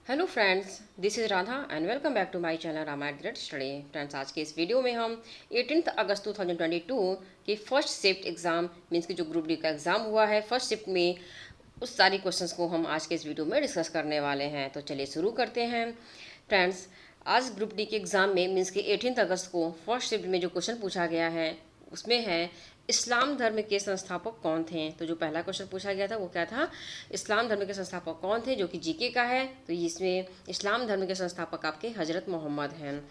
Hello friends, this is Radha and welcome back to my channel Ramayan Great Study. Friends, आज के इस video में हम 18 अगस्त 2022 के फर्स्ट शिफ्ट एग्ज़ाम मीन्स कि जो ग्रुप डी का एग्ज़ाम हुआ है फर्स्ट शिफ्ट में उस सारी क्वेश्चंस को हम आज के इस वीडियो में डिस्कस करने वाले हैं। तो चलिए शुरू करते हैं। फ्रेंड्स, आज ग्रुप डी के एग्ज़ाम में मीन्स कि 18 अगस्त को फर्स्ट शिफ्ट में जो क्वेश्चन पूछा गया है उसमें है इस्लाम धर्म के संस्थापक कौन थे। तो जो पहला क्वेश्चन पूछा गया था वो क्या था, इस्लाम धर्म के संस्थापक कौन थे, जो कि जीके का है। तो इसमें इस्लाम धर्म के संस्थापक आपके हजरत मोहम्मद हैं।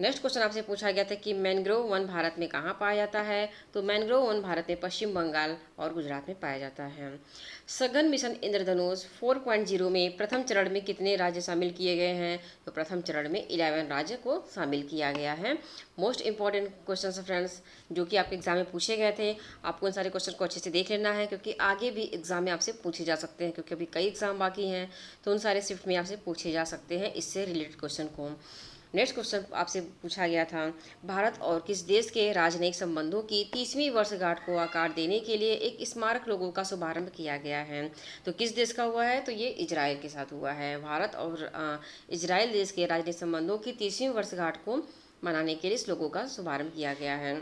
नेक्स्ट क्वेश्चन आपसे पूछा गया था कि मैनग्रोव वन भारत में कहाँ पाया जाता है। तो मैनग्रोव वन भारत में पश्चिम बंगाल और गुजरात में पाया जाता है। सघन मिशन इंद्रधनुष 4.0 में प्रथम चरण में कितने राज्य शामिल किए गए हैं। तो प्रथम चरण में 11 राज्य को शामिल किया गया है। मोस्ट इंपॉर्टेंट क्वेश्चन है फ्रेंड्स, जो कि आपके एग्जाम में पूछे गए थे। आपको इन सारे क्वेश्चन को अच्छे से देख लेना है, क्योंकि आगे भी एग्जाम में आपसे पूछे जा सकते हैं, क्योंकि अभी कई एग्जाम बाकी हैं। तो उन सारे शिफ्ट में आपसे पूछे जा सकते हैं इससे रिलेटेड क्वेश्चन को। नेक्स्ट क्वेश्चन आपसे पूछा गया था, भारत और किस देश के राजनयिक संबंधों की 30वीं वर्षगांठ को आकार देने के लिए एक स्मारक लोगों का शुभारंभ किया गया है। तो किस देश का हुआ है। तो ये इजराइल के साथ हुआ है। भारत और इजराइल देश के राजनयिक संबंधों की 30वीं वर्षगांठ को मनाने के लिए इस लोगों का शुभारंभ किया गया है।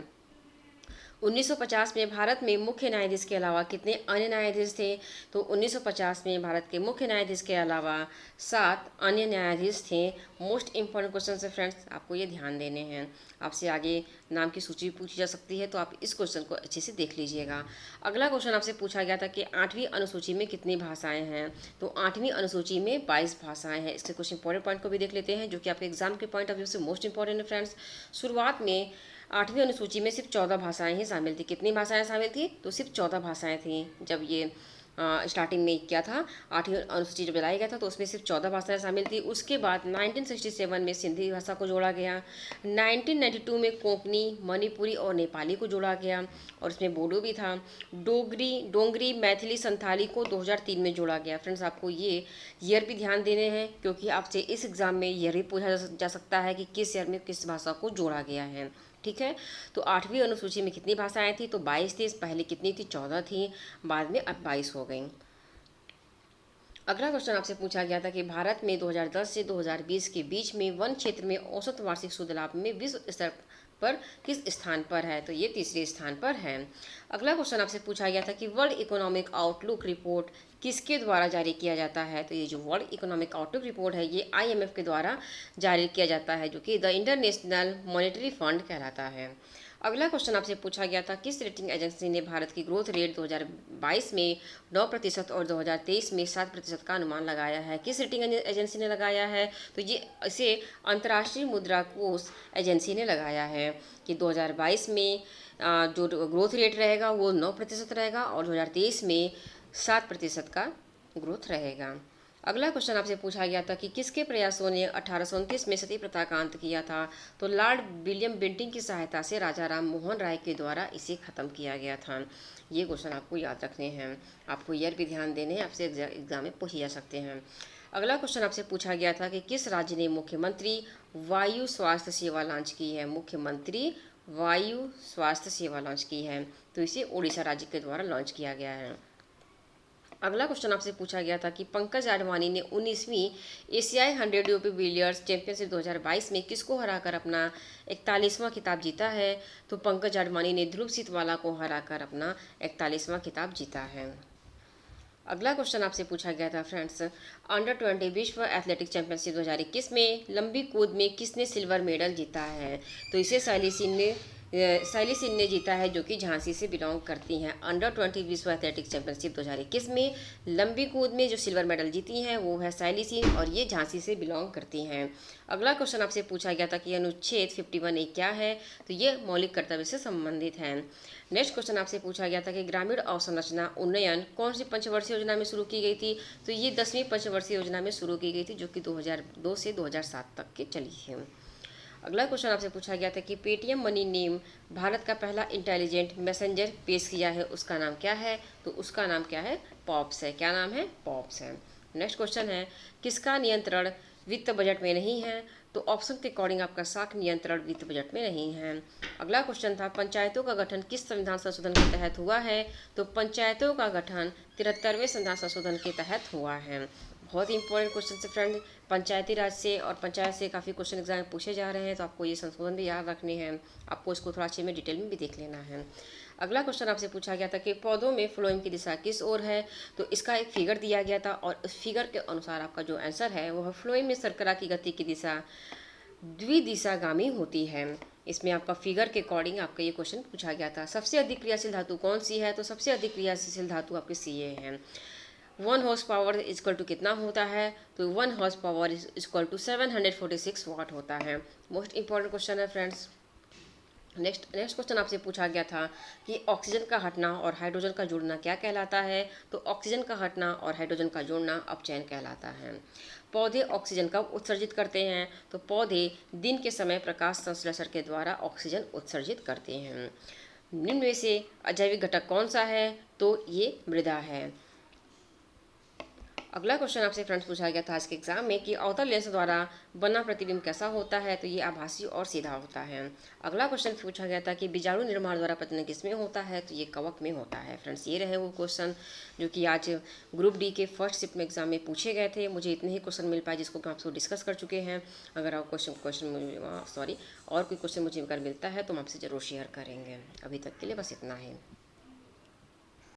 1950 में भारत में मुख्य न्यायाधीश के अलावा कितने अन्य न्यायाधीश थे। तो 1950 में भारत के मुख्य न्यायाधीश के अलावा 7 अन्य न्यायाधीश थे। मोस्ट इंपॉर्टेंट क्वेश्चन है फ्रेंड्स, आपको ये ध्यान देने हैं। आपसे आगे नाम की सूची पूछी जा सकती है, तो आप इस क्वेश्चन को अच्छे से देख लीजिएगा। अगला क्वेश्चन आपसे पूछा गया था कि 8वीं अनुसूची में कितनी भाषाएं हैं। तो 8वीं अनुसूची में 22 भाषाएं हैं। इसके कुछ इंपॉर्टेंट पॉइंट को भी देख लेते हैं, जो कि आपके एग्जाम के पॉइंट ऑफ व्यू से मोस्ट इंपॉर्टेंट है फ्रेंड्स। शुरुआत में 8वीं अनुसूची में सिर्फ 14 भाषाएं ही शामिल थी। कितनी भाषाएं शामिल थी। तो सिर्फ 14 भाषाएं थी। जब ये स्टार्टिंग में क्या था, 8वीं अनुसूची जब बनाया गया था तो उसमें सिर्फ 14 भाषाएं शामिल थी। उसके बाद 1967 में सिंधी भाषा को जोड़ा गया। 1992 में कोंकणी, मणिपुरी और नेपाली को जोड़ा गया, और इसमें बोडो भी था। डोगरी, मैथिली, संथाली को 2003 में जोड़ा गया। फ्रेंड्स, आपको ये ईयर भी ध्यान देने हैं, क्योंकि आपसे इस एग्ज़ाम में ईयर भी पूछा जा सकता है कि किस ईयर में किस भाषा को जोड़ा गया है। ठीक है। तो 8वीं अनुसूची में कितनी भाषाएं थी। तो 22 थी। पहले कितनी थी, 14 थी, बाद में अब 22 हो गई। अगला क्वेश्चन आपसे पूछा गया था कि भारत में 2010 से 2020 के बीच में वन क्षेत्र में औसत वार्षिक शुद्ध लाभ में विश्व स्तर पर किस स्थान पर है। तो ये तीसरे स्थान पर है। अगला क्वेश्चन आपसे पूछा गया था कि वर्ल्ड इकोनॉमिक आउटलुक रिपोर्ट किसके द्वारा जारी किया जाता है। तो ये जो वर्ल्ड इकोनॉमिक आउटलुक रिपोर्ट है ये IMF के द्वारा जारी किया जाता है, जो कि द इंटरनेशनल मॉनेटरी फंड कहलाता है। अगला क्वेश्चन आपसे पूछा गया था, किस रेटिंग एजेंसी ने भारत की ग्रोथ रेट 2022 में 9% और 2023 में 7% का अनुमान लगाया है। किस रेटिंग एजेंसी ने लगाया है। तो ये इसे अंतर्राष्ट्रीय मुद्रा कोष एजेंसी ने लगाया है कि 2022 में जो ग्रोथ रेट रहेगा वो 9% रहेगा, और 2023 में 7% का ग्रोथ रहेगा। अगला क्वेश्चन आपसे पूछा गया था कि किसके प्रयासों ने 1829 में सती प्रथा का अंत किया था। तो लॉर्ड विलियम बेंटिंक की सहायता से राजा राम मोहन राय के द्वारा इसे खत्म किया गया था। ये क्वेश्चन आपको याद रखने हैं, आपको ईयर भी ध्यान देने हैं, आपसे एग्जाम में पूछे जा सकते हैं। अगला क्वेश्चन आपसे पूछा गया था कि किस राज्य ने मुख्यमंत्री वायु स्वास्थ्य सेवा लॉन्च की है। मुख्यमंत्री वायु स्वास्थ्य सेवा लॉन्च की है। तो इसे उड़ीसा राज्य के द्वारा लॉन्च किया गया है। अगला क्वेश्चन आपसे पूछा गया था कि पंकज आडवाणी ने 19वीं एशियाई 100 बिलियर्ड्स चैंपियनशिप 2022 में किसको हराकर अपना 41वां खिताब जीता है। तो पंकज आडवाणी ने ध्रुव सीतवाला को हराकर अपना 41वां खिताब जीता है। अगला क्वेश्चन आपसे पूछा गया था फ्रेंड्स, अंडर 20 विश्व एथलेटिक चैंपियनशिप 2021 में लंबी कूद में किसने सिल्वर मेडल जीता है। तो इसे शैली सिंह ने जीता है, जो कि झांसी से बिलोंग करती हैं। अंडर 20 विश्व एथलेटिक चैंपियनशिप 2021 में लंबी कूद में जो सिल्वर मेडल जीती हैं वो है शैली सिंह, और ये झांसी से बिलोंग करती हैं। अगला क्वेश्चन आपसे पूछा गया था कि अनुच्छेद 51A क्या है। तो ये मौलिक कर्तव्य से संबंधित है। नेक्स्ट क्वेश्चन आपसे पूछा गया था कि ग्रामीण अवसंरचना उन्नयन कौन सी पंचवर्षीय योजना में शुरू की गई थी। तो ये 10वीं पंचवर्षीय योजना में शुरू की गई थी, जो कि 2002 से 2007 तक की चली है। अगला क्वेश्चन आपसे पूछा गया था कि पेटीएम मनी ने भारत का पहला इंटेलिजेंट मैसेंजर पेश किया है, उसका नाम क्या है। तो उसका नाम क्या है, पॉप्स है। क्या नाम है, पॉप्स है। नेक्स्ट क्वेश्चन है, किसका नियंत्रण वित्त बजट में नहीं है। तो ऑप्शन के अकॉर्डिंग आपका साख नियंत्रण वित्त बजट में नहीं है। अगला क्वेश्चन था, पंचायतों का गठन किस संविधान संशोधन के तहत हुआ है। तो पंचायतों का गठन 73वें संविधान संशोधन के तहत हुआ है। बहुत ही इंपॉर्टेंट क्वेश्चन है फ्रेंड। पंचायती राज से और पंचायत से काफ़ी क्वेश्चन एग्जाम में पूछे जा रहे हैं, तो आपको ये संशोधन भी याद रखने हैं। आपको इसको थोड़ा अच्छे में डिटेल में भी देख लेना है। अगला क्वेश्चन आपसे पूछा गया था कि पौधों में फ्लोएम की दिशा किस ओर है, तो इसका एक फिगर दिया गया था और उस फिगर के अनुसार आपका जो आंसर है वो फ्लोएम में शर्करा की गति की दिशा द्विदिशागामी होती है। इसमें आपका फिगर के अकॉर्डिंग आपका ये क्वेश्चन पूछा गया था। सबसे अधिक क्रियाशील धातु कौन सी है, तो सबसे अधिक क्रियाशील धातु आपके Ca है। 1 हॉर्स पावर इजक्वल टू कितना होता है, तो 1 horsepower is equal to 746 watt होता है। मोस्ट इंपॉर्टेंट क्वेश्चन है फ्रेंड्स। नेक्स्ट क्वेश्चन आपसे पूछा गया था कि ऑक्सीजन का हटना और हाइड्रोजन का जुड़ना क्या कहलाता है, तो ऑक्सीजन का हटना और हाइड्रोजन का जुड़ना अपचयन कहलाता है। पौधे ऑक्सीजन कब उत्सर्जित करते हैं, तो पौधे दिन के समय प्रकाश संश्लेषण के द्वारा ऑक्सीजन उत्सर्जित करते हैं। निम्न में से अजैविक घटक कौन सा है, तो ये मृदा है। अगला क्वेश्चन आपसे फ्रेंड्स पूछा गया था आज के एग्जाम में कि अवतल लेंस द्वारा बना प्रतिबिंब कैसा होता है, तो ये आभासी और सीधा होता है। अगला क्वेश्चन पूछा गया था कि बीजाणु निर्माण द्वारा प्रजनन किसमें होता है, तो ये कवक में होता है। फ्रेंड्स ये रहे वो क्वेश्चन जो कि आज ग्रुप डी के फर्स्ट शिफ्ट में एग्जाम में पूछे गए थे। मुझे इतने ही क्वेश्चन मिल पाए जिसको हम आपसे डिस्कस कर चुके हैं। अगर आप और कोई क्वेश्चन मुझे अगर मिलता है तो हम आपसे ज़रूर शेयर करेंगे। अभी तक के लिए बस इतना ही।